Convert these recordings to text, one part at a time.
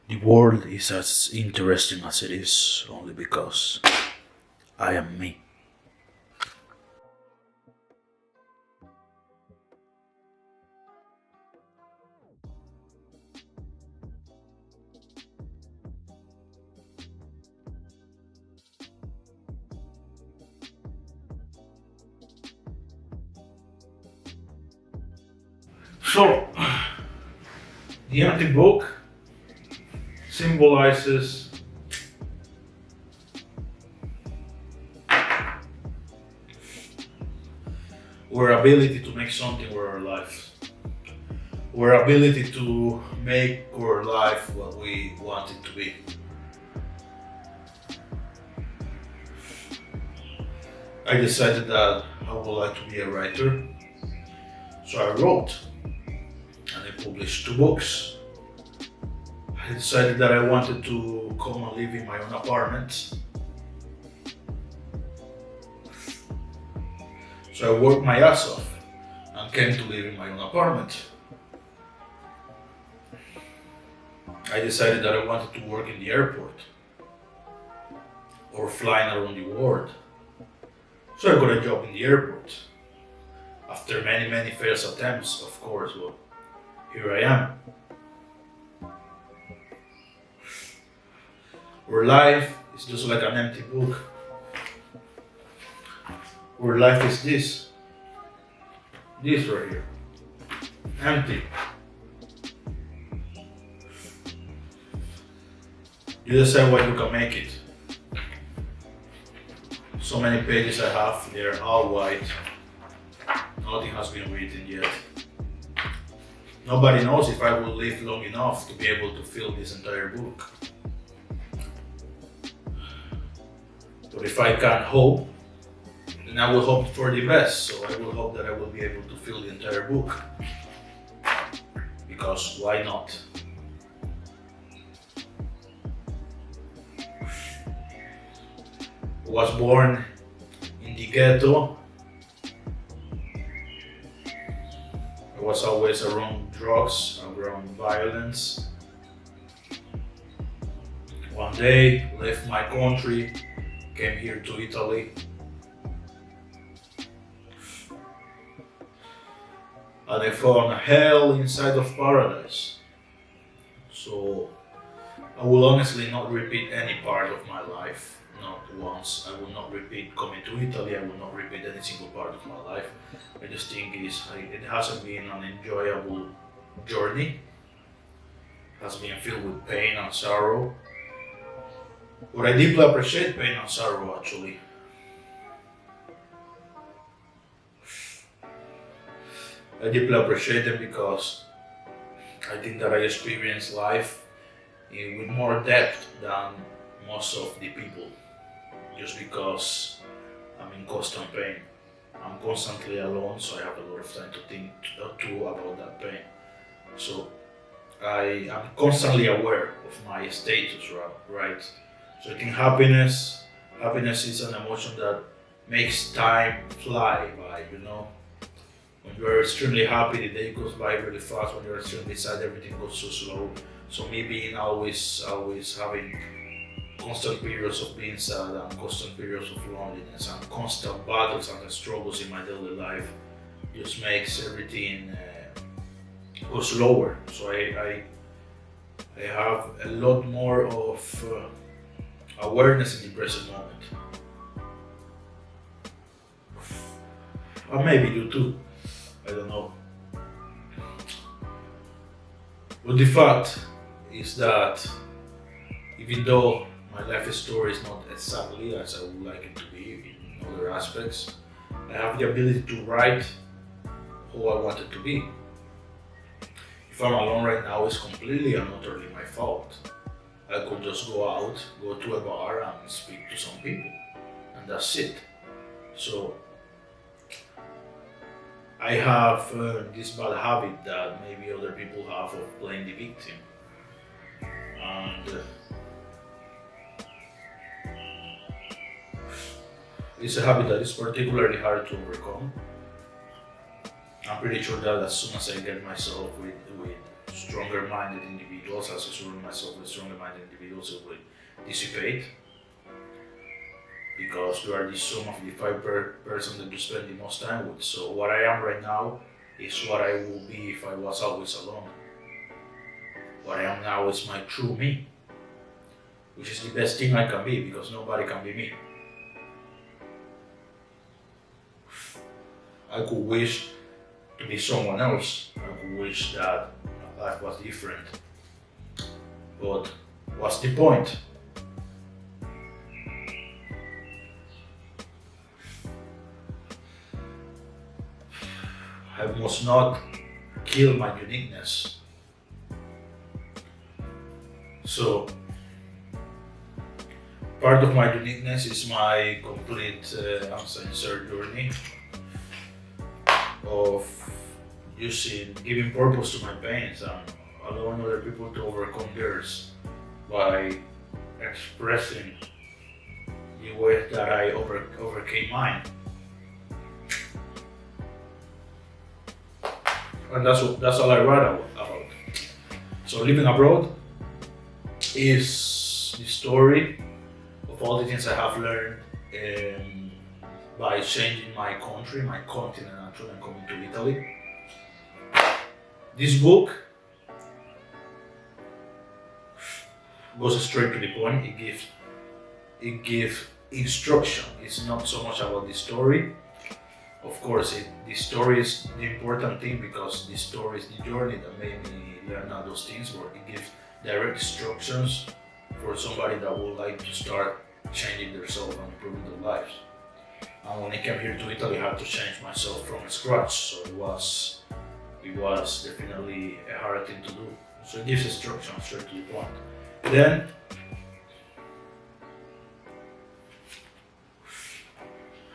The world is as interesting as it is only because I am me. So, the empty book symbolizes our ability to make something with our life, our ability to make our life what we want it to be. I decided that I would like to be a writer, so I wrote and I published two books. I decided that I wanted to come and live in my own apartment. So I worked my ass off and came to live in my own apartment. I decided that I wanted to work in the airport or flying around the world. So I got a job in the airport. After many failed attempts, of course, well, here I am. Our life is just like an empty book. Our life is this right here, empty. You decide what you can make it. So many pages I have, they're all white. Nothing has been written yet. Nobody knows if I will live long enough to be able to fill this entire book. But if I can hope, then I will hope for the best. So I will hope that I will be able to fill the entire book. Because why not? I was born in the ghetto. I was always around drugs, around violence. One day, left my country, came here to Italy. And I found hell inside of paradise. So I will honestly not repeat any part of my life. Not once. I will not repeat coming to Italy. I will not repeat any single part of my life. I just think it hasn't been an enjoyable journey. It has been filled with pain and sorrow. But I deeply appreciate pain and sorrow actually. I deeply appreciate them because I think that I experience life with more depth than most of the people. Just because I'm in constant pain. I'm constantly alone, so I have a lot of time to think too about that pain. So I am constantly aware of my status, right? So I think happiness is an emotion that makes time fly by, you know. When you are extremely happy, the day goes by really fast. When you're extremely sad, everything goes so slow. So me being always having constant periods of being sad and constant periods of loneliness and constant battles and struggles in my daily life just makes everything go slower. So I have a lot more of awareness in the present moment. Or maybe you too. I don't know. But the fact is that even though my life story is not exactly as I would like it to be in other aspects, I have the ability to write who I want it to be. If I'm alone right now, it's completely and utterly my fault. I could just go to a bar and speak to some people, and that's it. So I have this bad habit that maybe other people have of playing the victim. And it's a habit that is particularly hard to overcome. I'm pretty sure that as soon as I get myself with stronger-minded individuals, as I surround myself with stronger-minded individuals, it will dissipate, because you are the sum of the person that you spend the most time with. So what I am right now is what I will be if I was always alone. What I am now is my true me, which is the best thing I can be, because nobody can be me. I could wish to be someone else. I could wish that life was different. But what's the point? I must not kill my uniqueness. So, part of my uniqueness is my complete sincere journey of giving purpose to my pains and allowing other people to overcome theirs by expressing the way that I overcame mine. And that's all I write about. So living abroad is the story of all the things I have learned by changing my country, my continent actually, and coming to Italy. This book goes straight to the point. It gives instruction. It's not so much about the story. Of course, the story is the important thing, because the story is the journey that made me learn all those things, where it gives direct instructions for somebody that would like to start changing themselves and improving their lives. And when I came here to Italy, I had to change myself from scratch, so it was definitely a hard thing to do. So it gives instructions straight to the point. Then,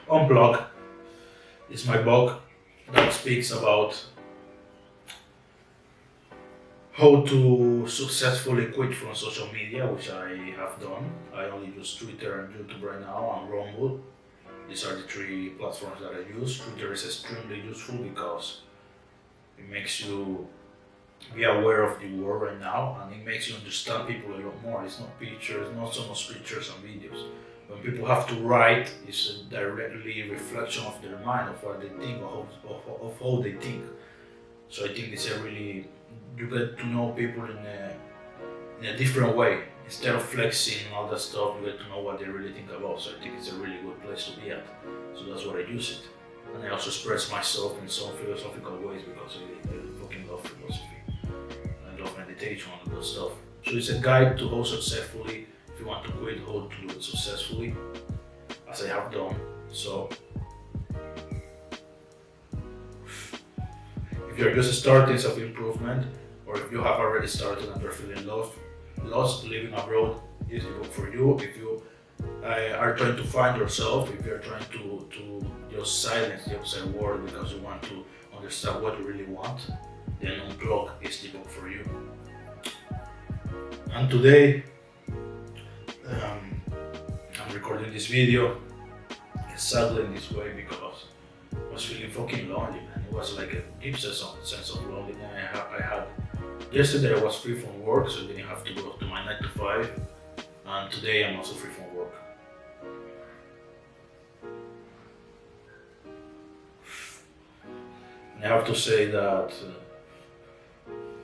Unplug is my book that speaks about how to successfully quit from social media, which I have done. I only use Twitter and YouTube right now, and Rumble. These are the three platforms that I use. Twitter is extremely useful because it makes you be aware of the world right now, and it makes you understand people a lot more. It's not pictures, not so much pictures and videos. When people have to write, it's a directly reflection of their mind, of what they think, of how they think. So I think it's you get to know people in a different way. Instead of flexing and all that stuff, you get to know what they really think about. So I think it's a really good place to be at. So that's what I use it. And I also express myself in some philosophical ways, because I fucking love philosophy. I love meditation and all that stuff. So it's a guide to how successfully, if you want to quit, how to do it successfully, as I have done. So if you're just starting self-improvement, or if you have already started and you're feeling lost, living abroad is the book for you. If you are trying to find yourself, if you're trying to just silence the outside world because you want to understand what you really want, then Unplug is the book for you. And today, I'm recording this video sadly in this way because I was feeling fucking lonely, man. It was like a deep sense of loneliness I had. Yesterday I was free from work, so I didn't have to go to my 9 to 5, and today I'm also free from work. And I have to say that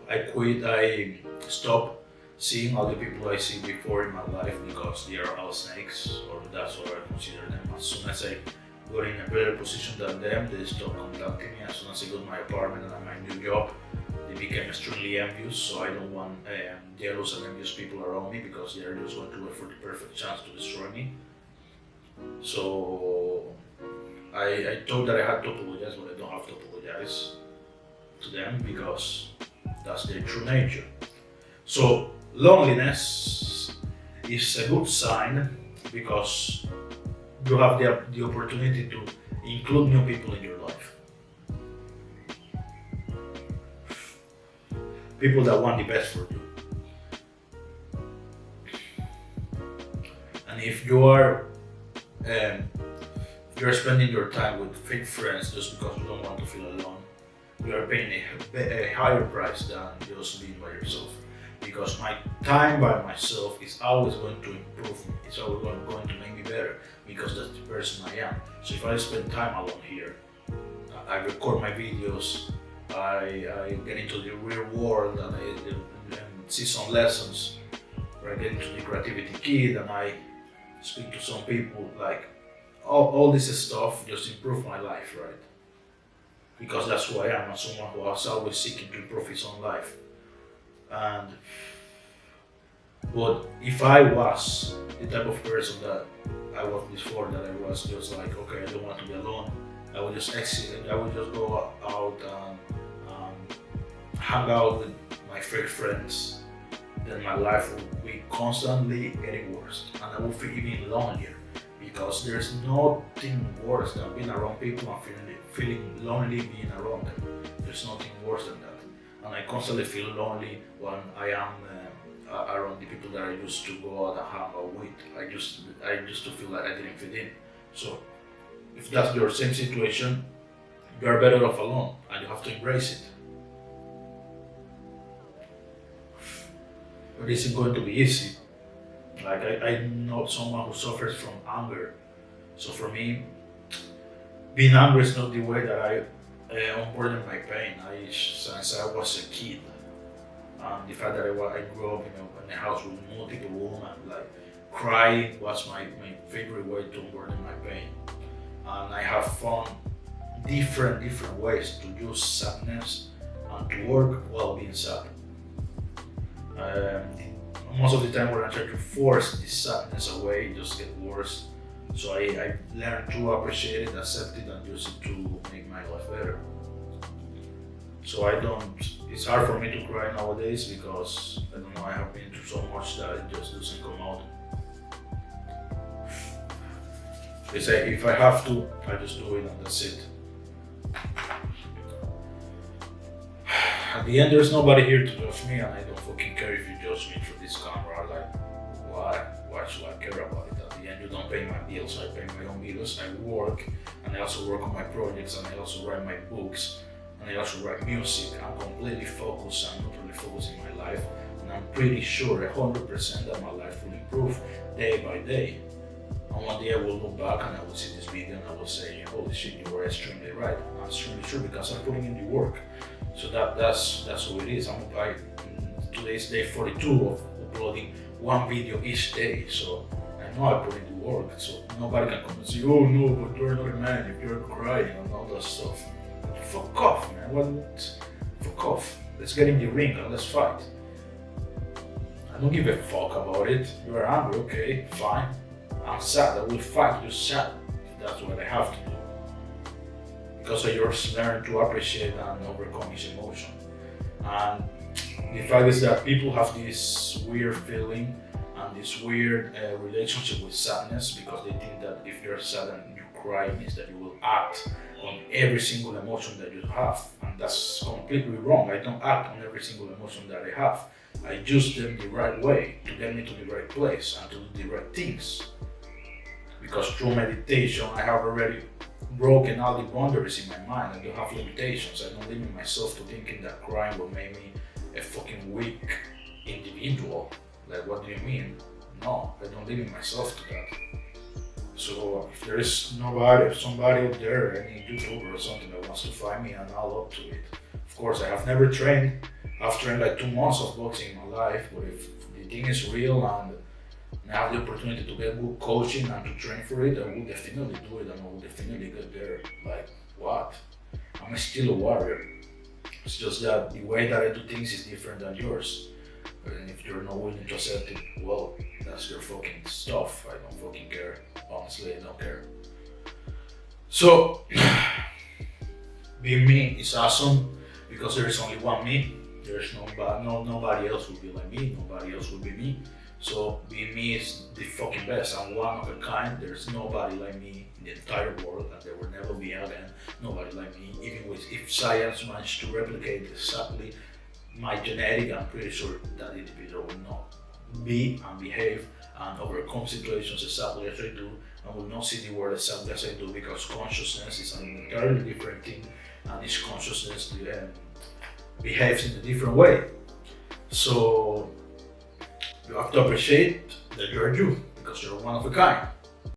I stopped seeing all the people I see before in my life because they are all snakes, or that's what I consider them. As soon as I got in a better position than them, they stopped contacting me. As soon as I got my apartment and my new job, they became extremely envious, so I don't want jealous and envious people around me, because they are just going to look for the perfect chance to destroy me. So I thought that I had to apologize, but I don't have to apologize to them because that's their true nature. So loneliness is a good sign, because you have the opportunity to include new people in your life. People that want the best for you. And if you're spending your time with fake friends just because you don't want to feel alone, you are paying a higher price than just being by yourself. Because my time by myself is always going to improve me. It's always going to make me better because that's the person I am. So if I spend time alone here, I record my videos, I get into the real world and I see some lessons, or I get into the creativity kit and I speak to some people, like all this stuff just improve my life, right? Because that's who I am, I'm someone who was always seeking to improve his own life. And but if I was the type of person that I was before, that I was just like, okay, I don't want to be alone, I would just exit, I would just go out and hang out with my fake friends, then my life would be constantly getting worse and I would feel even lonelier, because there's nothing worse than being around people and feeling lonely being around them. There's nothing worse than that. And I constantly feel lonely when I am around the people that I used to go out and hang out with. I used to feel like I didn't fit in. So if that's your same situation, you are better off alone and you have to embrace it. But it isn't going to be easy. Like I know someone who suffers from anger. So for me, being angry is not the way that I unburden my pain. Since I was a kid, the fact that I grew up in a house with multiple women, like crying was my favorite way to unburden my pain. And I have found different ways to use sadness and to work while being sad. Most of the time when I try to force this sadness away, it just gets worse. So I learned to appreciate it, accept it, and use it to make my life better. So it's hard for me to cry nowadays because, I don't know, I have been through so much that it just doesn't come out. If I have to, I just do it and that's it. At the end, there's nobody here to judge me, and I don't fucking care if you judge me through this camera. Like, why? Why should I care about it? At the end, you don't pay my bills. I pay my own bills. I work, and I also work on my projects, and I also write my books, and I also write music. I'm completely focused. I'm not really focused in my life, and I'm pretty sure 100% that my life will improve day by day. And one day I will look back and I will see this video and I will say, holy shit, you were extremely right. I'm extremely sure because I'm putting in the work. So that's who it is. Today's day 42 of uploading one video each day. So I know I put in the work. So nobody can come and say, oh no, but you're not a man if you're crying and all that stuff. Fuck off, man. Fuck off. Let's get in the ring and let's fight. I don't give a fuck about it. You're angry, okay, fine. I'm sad, I will fight you sad if that's what I have to do. Because I just learn to appreciate and overcome his emotion. And the fact is that people have this weird feeling and this weird relationship with sadness, because they think that if you're sad and you cry, means that you will act on every single emotion that you have. And that's completely wrong. I don't act on every single emotion that I have. I use them the right way to get me to the right place and to do the right things. Because through meditation, I have already broken all the boundaries in my mind. I don't have limitations. I don't limit myself to thinking that crying will make me a fucking weak individual. Like, what do you mean? No, I don't limit myself to that. So if there is somebody out there, any YouTuber or something that wants to find me, and I'll up to it. Of course, I have never trained. I've trained like 2 months of boxing in my life, but if the thing is real and I have the opportunity to get good coaching and to train for it, I will definitely do it and I will definitely get there. Like, what? I'm still a warrior. It's just that the way that I do things is different than yours. And if you're not willing to accept it, well, that's your fucking stuff. I don't fucking care. Honestly, I don't care. So, being me is awesome because there is only one me. There's nobody else will be like me. Nobody else will be me. So being me is the fucking best. I'm one of a kind. There's nobody like me in the entire world, and there will never be again nobody like me. Even if science managed to replicate exactly my genetic, I'm pretty sure that individual will not be and behave and overcome situations exactly as I do, and will not see the world exactly as I do, because consciousness is an entirely different thing, and each consciousness behaves in a different way. So you have to appreciate that you're you, because you're one of a kind.